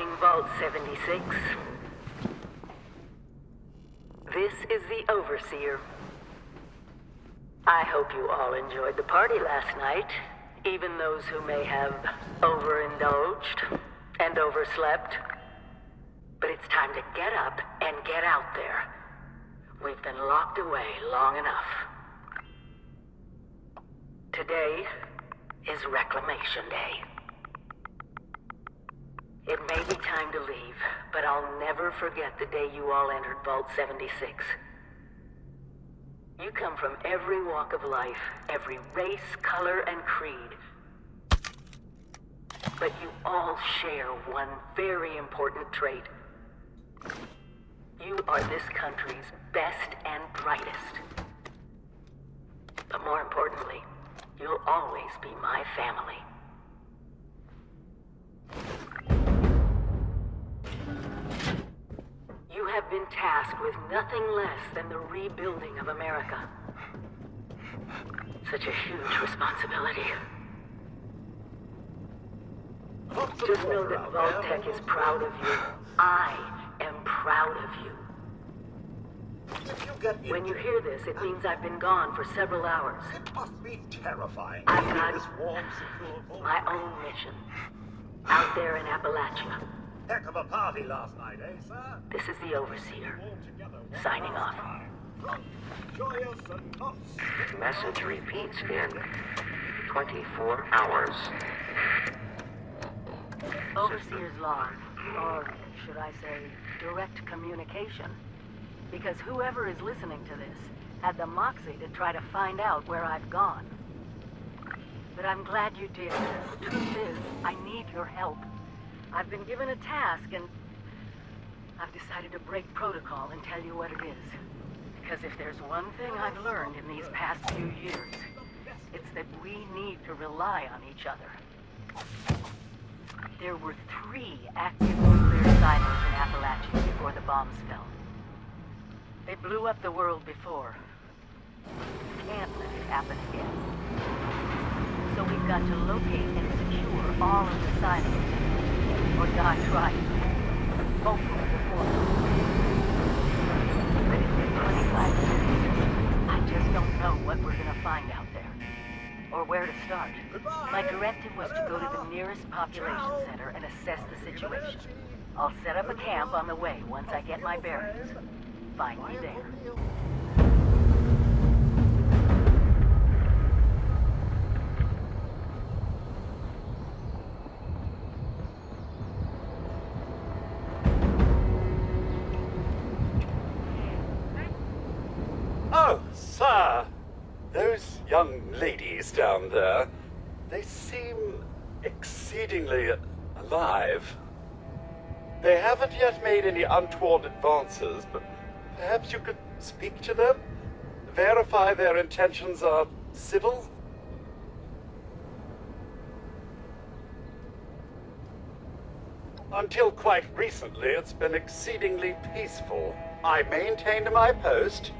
Opening Vault 76. This is the Overseer. I hope you all enjoyed the party last night, even those who may have overindulged and overslept. But it's time to get up and get out there. We've been locked away long enough. Today is Reclamation Day. It may be time to leave, but I'll never forget the day you all entered Vault 76. You come from every walk of life, every race, color, and creed. But you all share one very important trait. You are this country's best and brightest. But more importantly, you'll always be my family. You have been tasked with nothing less than the rebuilding of America. Such a huge responsibility. Just know that Vault-Tec is proud of you. I am proud of you. When you hear this, it means I've been gone for several hours. It must be terrifying. I've got my own mission. Out there in Appalachia. Heck of a party last night, eh, sir? This is the Overseer. Signing off. Joyous and not Message repeats in 24 hours. Overseer's log, or should I say, direct communication. Because whoever is listening to this had the moxie to try to find out where I've gone. But I'm glad you did. The truth is, I need your help. I've been given a task, and I've decided to break protocol and tell you what it is. Because if there's one thing I've learned in these past few years, it's that we need to rely on each other. There were 3 active nuclear silos in Appalachia before the bombs fell. They blew up the world before. Can't let it happen again. So we've got to locate and secure all of the silos. Or die trying. Hopefully before. But it's been 25 years. I just don't know what we're gonna find out there. Or where to start. My directive was to go to the nearest population center and assess the situation. I'll set up a camp on the way once I get my bearings. Find me there. Oh, sir! Those young ladies down there, they seem exceedingly alive. They haven't yet made any untoward advances, but perhaps you could speak to them? Verify their intentions are civil? Until quite recently, it's been exceedingly peaceful. I maintained my post,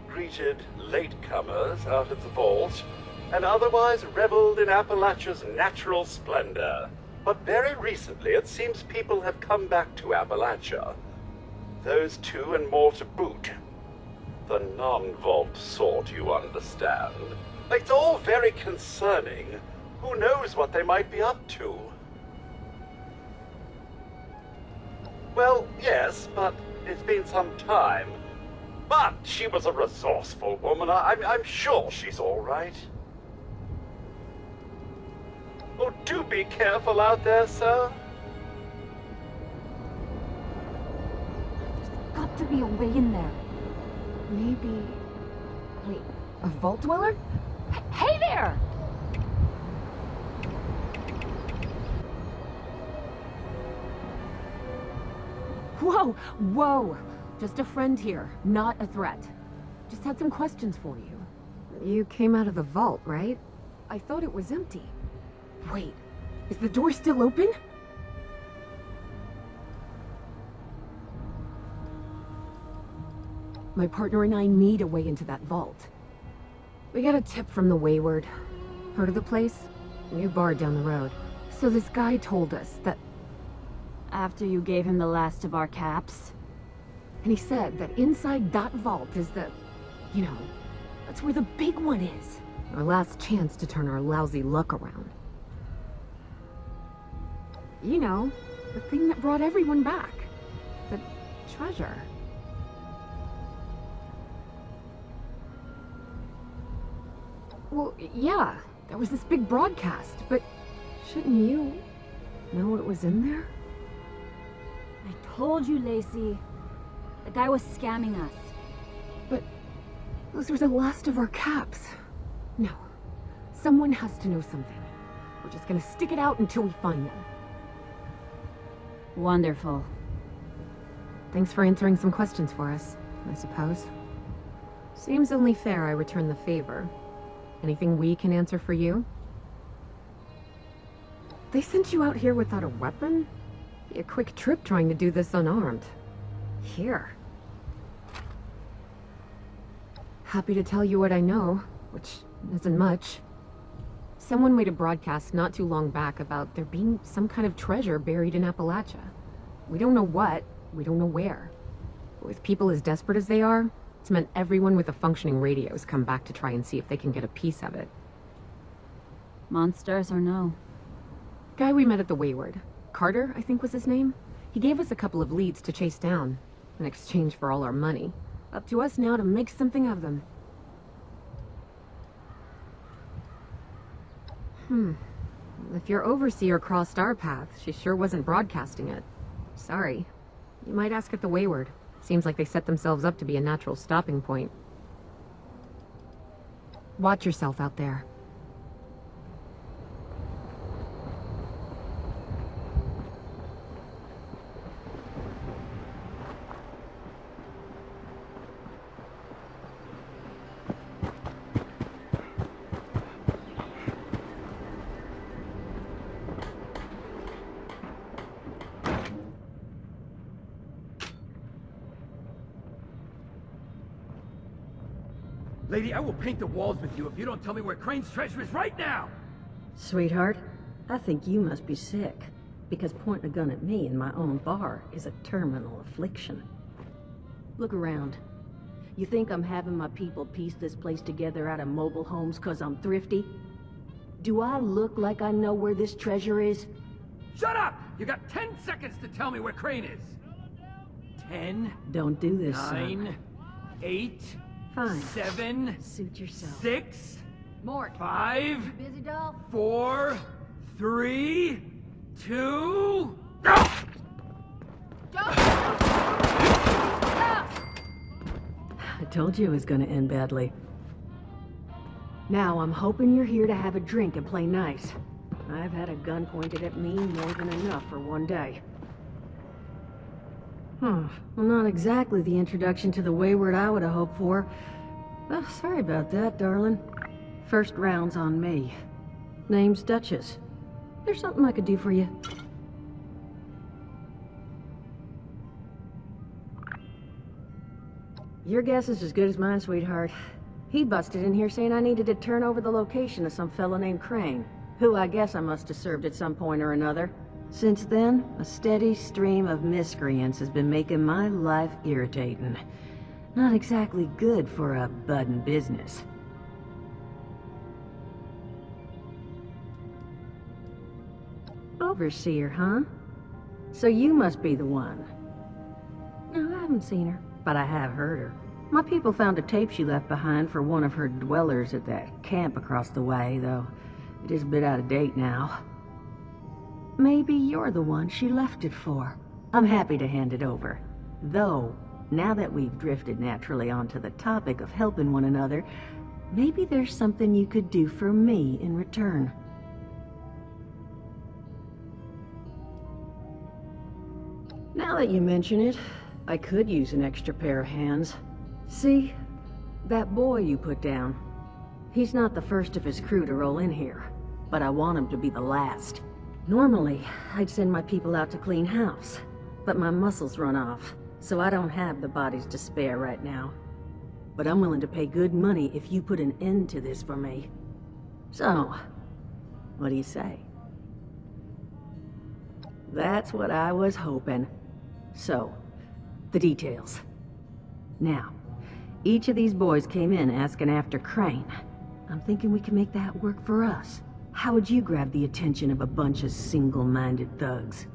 greeted latecomers out of the vault, and otherwise reveled in Appalachia's natural splendor. But very recently, it seems people have come back to Appalachia. Those 2 and more to boot. The non-vault sort, you understand. It's all very concerning. Who knows what they might be up to? Well, yes, but it's been some time. But she was a resourceful woman. I'm sure she's all right. Oh, do be careful out there, sir. There's got to be a way in there. Maybe... Wait, a vault dweller? Hey there! Whoa, whoa! Just a friend here, not a threat. Just had some questions for you. You came out of the vault, right? I thought it was empty. Wait, is the door still open? My partner and I need a way into that vault. We got a tip from the Wayward. Heard of the place? New bar down the road. So this guy told us that... After you gave him the last of our caps. And he said that inside that vault is the... you know, that's where the big one is. Our last chance to turn our lousy luck around. You know, the thing that brought everyone back. The treasure. Well, yeah, there was this big broadcast, but shouldn't you know what was in there? I told you, Lacey. The guy was scamming us. But those were the last of our caps. No, someone has to know something. We're just gonna stick it out until we find them. Wonderful. Thanks for answering some questions for us, I suppose. Seems only fair I return the favor. Anything we can answer for you? They sent you out here without a weapon? Be a quick trip trying to do this unarmed. Here. Happy to tell you what I know, which isn't much. Someone made a broadcast not too long back about there being some kind of treasure buried in Appalachia. We don't know what, we don't know where. But with people as desperate as they are, it's meant everyone with a functioning radio has come back to try and see if they can get a piece of it. Monsters or no? Guy we met at the Wayward. Carter, I think was his name. He gave us a couple of leads to chase down, in exchange for all our money. Up to us now to make something of them. If your overseer crossed our path, she sure wasn't broadcasting it. Sorry. You might ask at the Wayward. Seems like they set themselves up to be a natural stopping point. Watch yourself out there. Lady, I will paint the walls with you if you don't tell me where Crane's treasure is right now! Sweetheart, I think you must be sick, because pointing a gun at me in my own bar is a terminal affliction. Look around. You think I'm having my people piece this place together out of mobile homes because I'm thrifty? Do I look like I know where this treasure is? Shut up! You got 10 seconds to tell me where Crane is! 10... Don't do this, 9... son. 8... Fine. 7... Suit yourself. 6... Mort. 5... Busy, doll? 4... 3... 2... I told you it was gonna end badly. Now, I'm hoping you're here to have a drink and play nice. I've had a gun pointed at me more than enough for one day. Well, not exactly the introduction to the Wayward I would have hoped for. Well, sorry about that, darling. First round's on me. Name's Duchess. There's something I could do for you. Your guess is as good as mine, sweetheart. He busted in here saying I needed to turn over the location of some fellow named Crane, who I guess I must have served at some point or another. Since then, a steady stream of miscreants has been making my life irritating. Not exactly good for a budding business. Overseer, huh? So you must be the one. No, I haven't seen her, but I have heard her. My people found a tape she left behind for one of her dwellers at that camp across the way, though it is a bit out of date now. Maybe you're the one she left it for. I'm happy to hand it over. Though, now that we've drifted naturally onto the topic of helping one another, maybe there's something you could do for me in return. Now that you mention it, I could use an extra pair of hands. See, that boy you put down, he's not the first of his crew to roll in here, but I want him to be the last. Normally, I'd send my people out to clean house, but my muscles run off, so I don't have the bodies to spare right now. But I'm willing to pay good money if you put an end to this for me. So, what do you say? That's what I was hoping. So, the details. Now, each of these boys came in asking after Crane. I'm thinking we can make that work for us. How would you grab the attention of a bunch of single-minded thugs?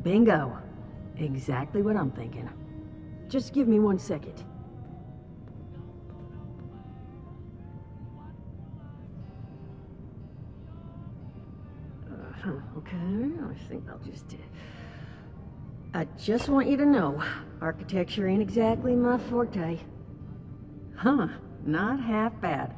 Bingo. Exactly what I'm thinking. Just give me 1 second. Okay, I think I'll just... I just want you to know, architecture ain't exactly my forte. Huh, not half bad.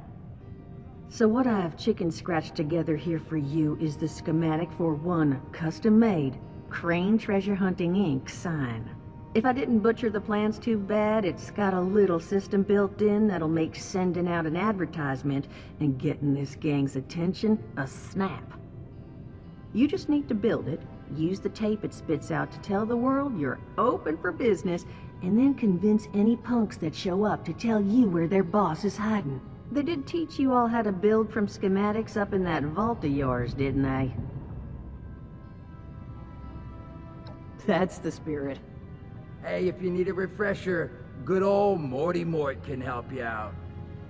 So what I have chicken scratched together here for you is the schematic for one custom-made Crane Treasure Hunting Inc. sign. If I didn't butcher the plans too bad, it's got a little system built in that'll make sending out an advertisement and getting this gang's attention a snap. You just need to build it, use the tape it spits out to tell the world you're open for business, and then convince any punks that show up to tell you where their boss is hiding. They did teach you all how to build from schematics up in that vault of yours, didn't they? That's the spirit. Hey, if you need a refresher, good old Morty Mort can help you out.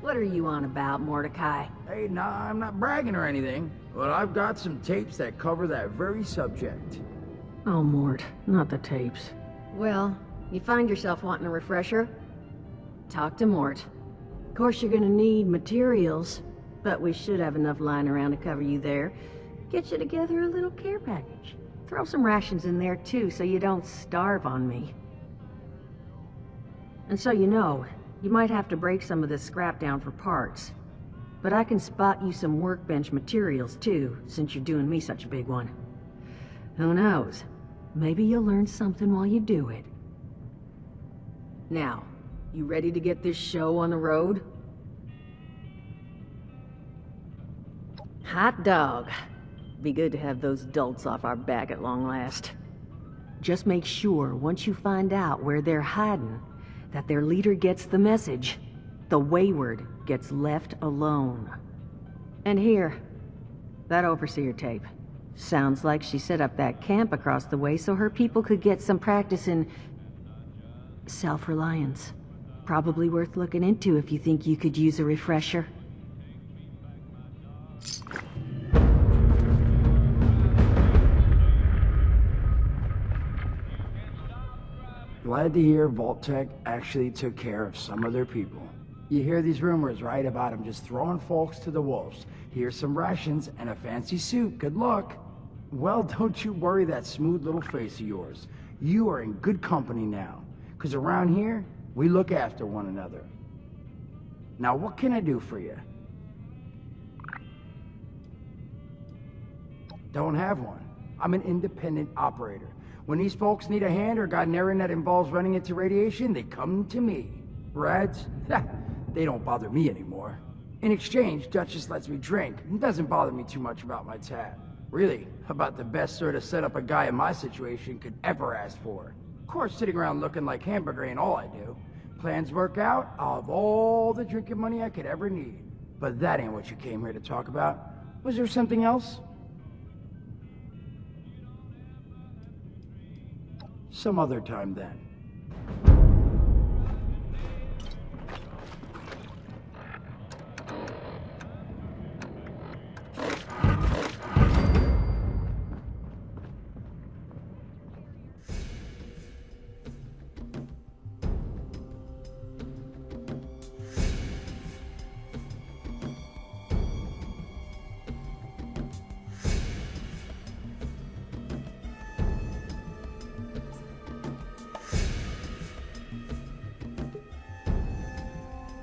What are you on about, Mordecai? Hey, nah, I'm not bragging or anything, but I've got some tapes that cover that very subject. Oh, Mort, not the tapes. Well, you find yourself wanting a refresher? Talk to Mort. Of course, you're gonna need materials, but we should have enough lying around to cover you there. Get you together a little care package. Throw some rations in there, too, so you don't starve on me. And so you know, you might have to break some of this scrap down for parts. But I can spot you some workbench materials, too, since you're doing me such a big one. Who knows? Maybe you'll learn something while you do it. Now, you ready to get this show on the road? Hot dog. Be good to have those dolts off our back at long last. Just make sure, once you find out where they're hiding, that their leader gets the message. The Wayward gets left alone. And here, that overseer tape. Sounds like she set up that camp across the way so her people could get some practice in self-reliance. Probably worth looking into if you think you could use a refresher. Glad to hear Vault-Tec actually took care of some of their people. You hear these rumors, right, about them just throwing folks to the wolves. Here's some rations and a fancy suit. Good luck. Well, don't you worry that smooth little face of yours. You are in good company now. Because around here, we look after one another. Now, what can I do for you? Don't have one. I'm an independent operator. When these folks need a hand or got an errand that involves running into radiation, they come to me. Rads? They don't bother me anymore. In exchange, Duchess lets me drink and doesn't bother me too much about my tab. Really, about the best sort of setup a guy in my situation could ever ask for. Of course, sitting around looking like hamburger ain't all I do. Plans work out, I'll have all the drinking money I could ever need. But that ain't what you came here to talk about. Was there something else? Some other time then.